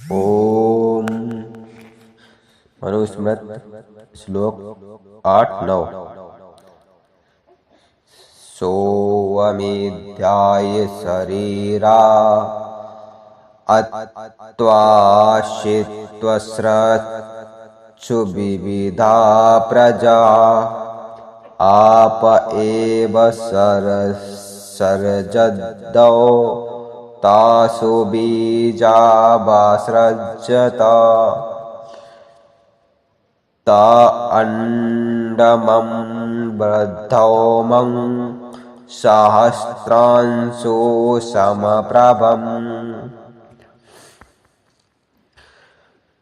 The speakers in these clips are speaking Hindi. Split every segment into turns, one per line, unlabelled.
ओम मनुस्मृत श्लोक 8-9। सोऽमित्याय शरीरा अत्वाश्चित्वस्रच्चु विविधा प्रजा आप एव सर्जदौ तासु बीजावासृजत ता अंडमं वृद्धौमं सहस्रांशो समप्रभम्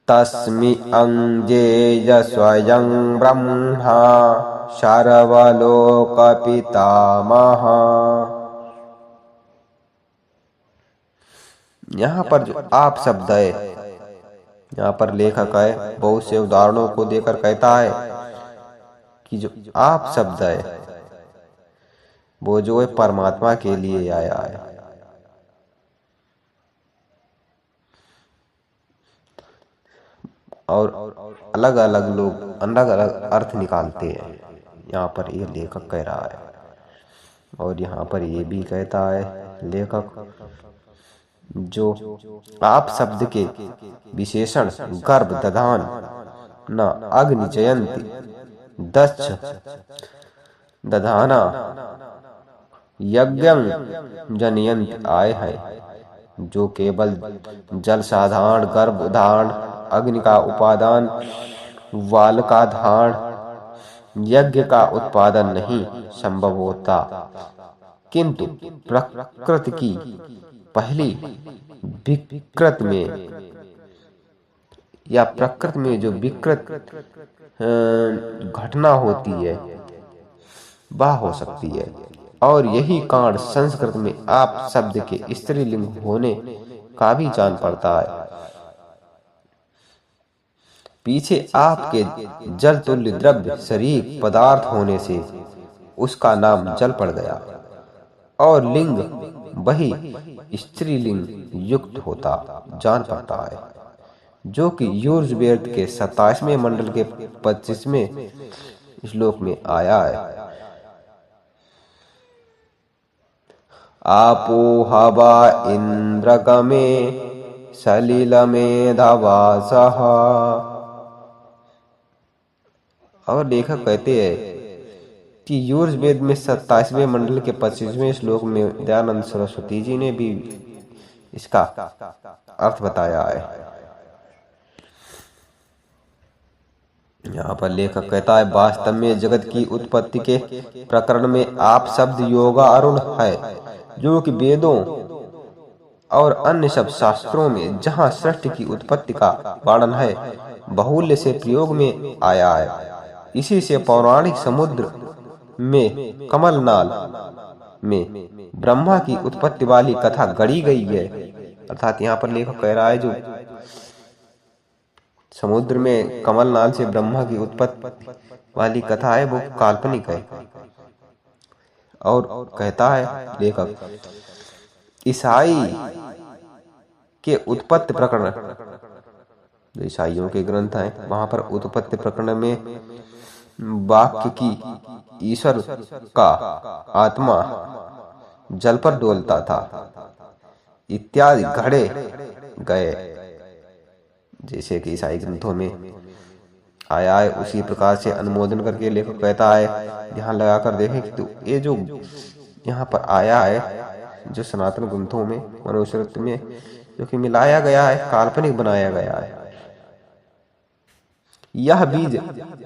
तस्मै अंजेय स्वयं ब्रह्मा सर्वलोकपितामह। यहाँ पर जो आप शब्द है, यहाँ पर लेखक है बहुत से उदाहरणों को देकर कहता है कि जो आप शब्द है वो जो है परमात्मा के लिए आया है। और अलग अलग लोग अलग अलग अर्थ निकालते हैं, यहाँ पर ये लेखक कह रहा है। और यहाँ पर ये भी कहता है लेखक, जो आप शब्द के विशेषण गर्भ दधान न अग्नि जयंती दक्ष दधाना यज्ञं जनयंती आए हैं, जो केवल जल साधारण गर्भ धारण अग्नि का उपादान वाल का धारण यज्ञ का उत्पादन नहीं संभव होता, किंतु प्रकृति की पहली विकृत में या प्रकृति में जो विकृत घटना होती है वह हो सकती है। और यही कारण संस्कृत में आप शब्द के स्त्रीलिंग होने का भी जान पड़ता है। पीछे आपके जल तुल्य द्रव्य शरीर पदार्थ होने से उसका नाम जल पड़ गया, और लिंग वही स्त्रीलिंग युक्त होता जान पड़ता है, जो कि यजुर्वेद के 27वें मंडल के 25वें श्लोक में आया है। आपो हवा इंद्रगमे सलिलमेधवासः। और लेखक कहते हैं कि यजुर्वेद में 27वें मंडल के 25वें श्लोक में दयानंद सरस्वती जी ने भी इसका अर्थ बताया है। यहाँ पर लेखक कहता है, वास्तव में जगत की उत्पत्ति के प्रकरण में आप शब्द योगा अरुण है, जो कि वेदों और अन्य सब शास्त्रों में जहाँ सृष्टि की उत्पत्ति का वर्णन है बहुल्य से प्रयोग में आया है। इसी से पौराणिक समुद्र में कमलनाल में ब्रह्मा की उत्पत्ति वाली कथा गढ़ी गई है। अर्थात यहाँ पर लेखक कह रहा है जो समुद्र में कमलनाल से ब्रह्मा की उत्पत्ति वाली कथा है वो काल्पनिक है। और कहता है लेखक, ईसाई के उत्पत्ति प्रकरण, जो ईसाइयों के ग्रंथ हैं वहां पर उत्पत्ति प्रकरण में वाक्य की ईश्वर का आत्मा जल पर डोलता था इत्यादि घड़े गए, जैसे कि ईसाई ग्रंथों में आया है उसी प्रकार से अनुमोदन करके लेखक कहता है, ध्यान लगाकर देखें कि तो ये जो यहाँ पर आया है जो सनातन ग्रंथों में मनुस्मृति में जो कि मिलाया गया है, काल्पनिक बनाया गया है। यह बीज,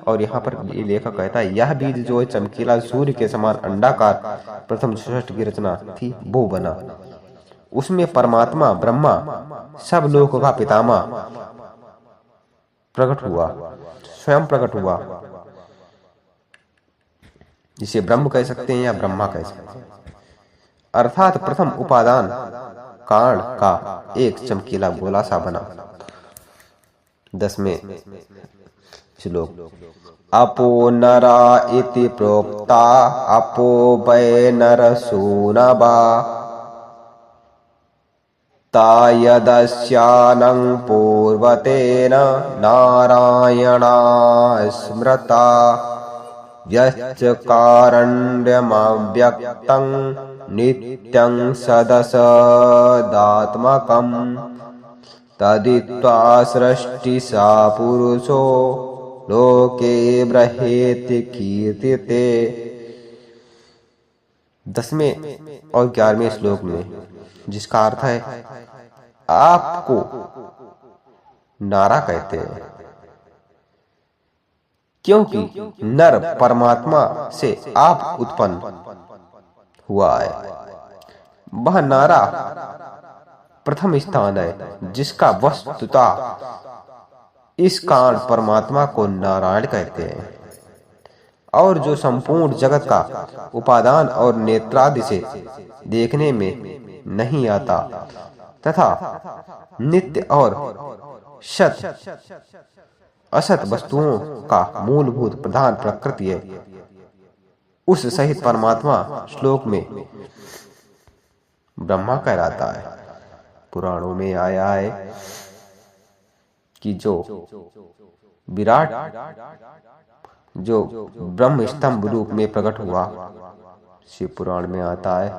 और यहाँ पर ये लेखक कहता है, यह बीज जो है चमकीला सूर्य के समान अंडाकार प्रथम सृष्टि की रचना थी वो बना, उसमें परमात्मा ब्रह्मा सब लोगों का पितामह प्रकट हुआ, स्वयं प्रकट हुआ, जिसे ब्रह्म कह सकते हैं या ब्रह्मा कह सकते हैं। अर्थात प्रथम उपादान कारण का एक चमकीला गोला सा बना। 10वें श्लोक, अपो नरा इति प्रोक्ता अपो वै नरसूनवा तायदस्यानं पूर्वतेन नारायणा स्मृता यश्च कारण्यमव्यक्तं नित्यं सदसदात्मकं तदित्वा सृष्टिसा पुरुषो लोके बृहेति कीर्त्यते। 10वें और 11वें श्लोक में, जिसका अर्थ है आपको नारा कहते हैं, क्योंकि नर परमात्मा से आप उत्पन्न हुआ है। वह नारा प्रथम स्थान है, जिसका वस्तुतः इस कारण परमात्मा को नारायण कहते हैं, और जो संपूर्ण जगत का उपादान और नेत्रादि से देखने में नहीं आता तथा नित्य और सत असत वस्तुओं का मूलभूत प्रधान प्रकृति है, उस सहित परमात्मा श्लोक में ब्रह्मा कहलाता है। पुराणों में आया है कि जो विराट जो ब्रह्म स्तंभ रूप में प्रकट हुआ, शिव पुराण में आता है,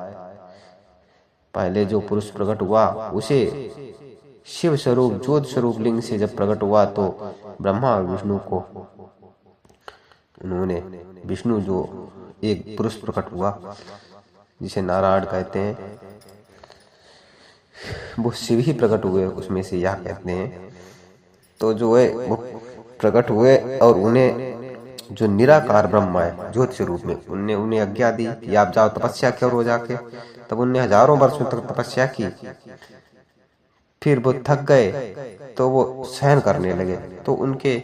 पहले जो पुरुष प्रकट हुआ उसे शिव स्वरूप ज्योत स्वरूप लिंग से जब प्रकट हुआ तो ब्रह्मा और विष्णु को उन्होंने, विष्णु जो एक पुरुष प्रकट हुआ जिसे नारायण कहते हैं, वो शिव ही प्रकट हुए, उसमें से यह कहते हैं। तो जो है वो प्रकट हुए और उन्हें जो निराकार ब्रह्मा है ज्योति रूप में, उन्हें आज्ञा दी कि आप जाओ तपस्या करो जाके। तब उन्हें हजारों वर्षों तक तपस्या की, फिर वो थक गए तो वो सहन करने लगे, तो उनके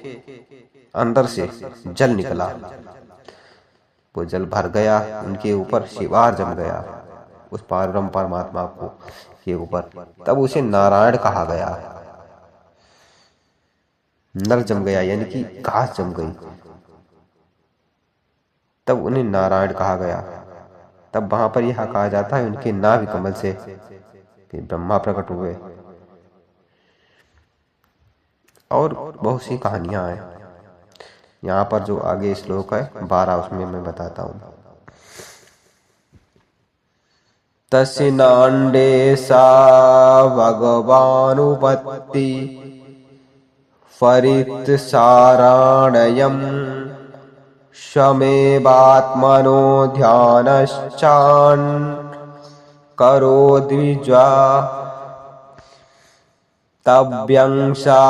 अंदर से जल निकला, वो जल भर गया, उनके ऊपर शिवार जम गया उस परब्रह्म परमात्मा को के ऊपर, तब उसे नारायण कहा गया। नर जम गया यानी कि घास जम गई, तब उन्हें नारायण कहा गया। तब वहां पर यह कहा जाता है उनके नाभि कमल से फिर ब्रह्मा प्रकट हुए। और बहुत सी कहानियां हैं। यहाँ पर जो आगे श्लोक है 12, उसमें मैं बताता हूँ। तस्नांडे सा भगवानुपत्ति फरित साराणयम् शमेवात्मनो ध्यानश्चान् करो द्विजा तव्यंसा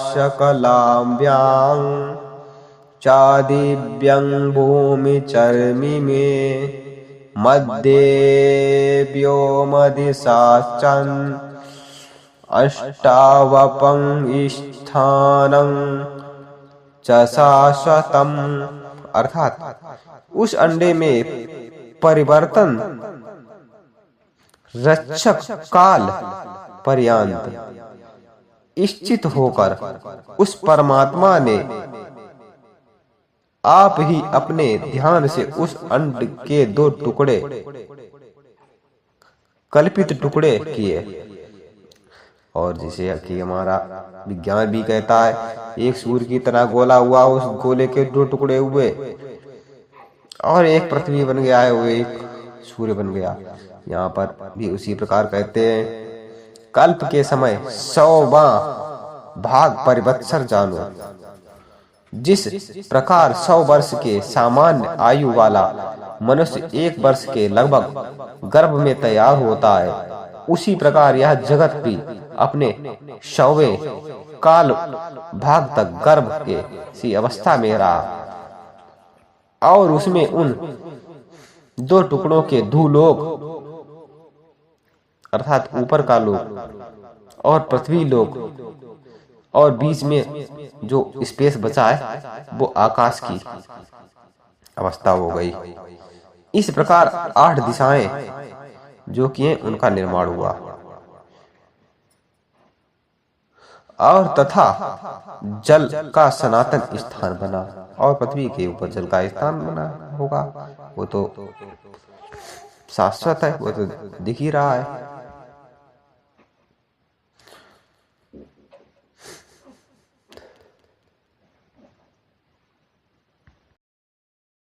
शकलाम्ब्यां चादिव्यं भूमि चर्मि में मध्ये व्योमदिशाश्चन् अष्टावपं स्थानं च शाश्वतम्। अर्थात उस अंडे में परिवर्तन रक्षक काल पर्यंत स्थित होकर उस परमात्मा ने आप ही अपने ध्यान से उस अंड के 2 टुकड़े कल्पित टुकड़े किए। और जिसे कि हमारा विज्ञान भी कहता है, एक सूर्य की तरह गोला हुआ, उस गोले के 2 टुकड़े हुए और एक पृथ्वी बन गया है, वो एक सूर्य बन गया। यहाँ पर भी उसी प्रकार कहते हैं, कल्प के समय 100वां भाग परिवत्सर जानो। जिस प्रकार 100 वर्ष के सामान्य आयु वाला मनुष्य 1 वर्ष के लगभग गर्भ में तैयार होता है, उसी प्रकार यह जगत भी अपने 100वें काल भाग तक गर्भ के सी अवस्था में रहा और उसमें उन 2 टुकड़ों के धूलोक अर्थात ऊपर का लोक और पृथ्वी लोक और बीच में जो स्पेस बचा है वो आकाश की अवस्था हो गई। इस प्रकार 8 दिशाएं जो कि उनका निर्माण हुआ और तथा जल का सनातन स्थान बना और पृथ्वी के ऊपर जल का स्थान बना होगा। वो तो शाश्वत है, वो तो दिख ही रहा है।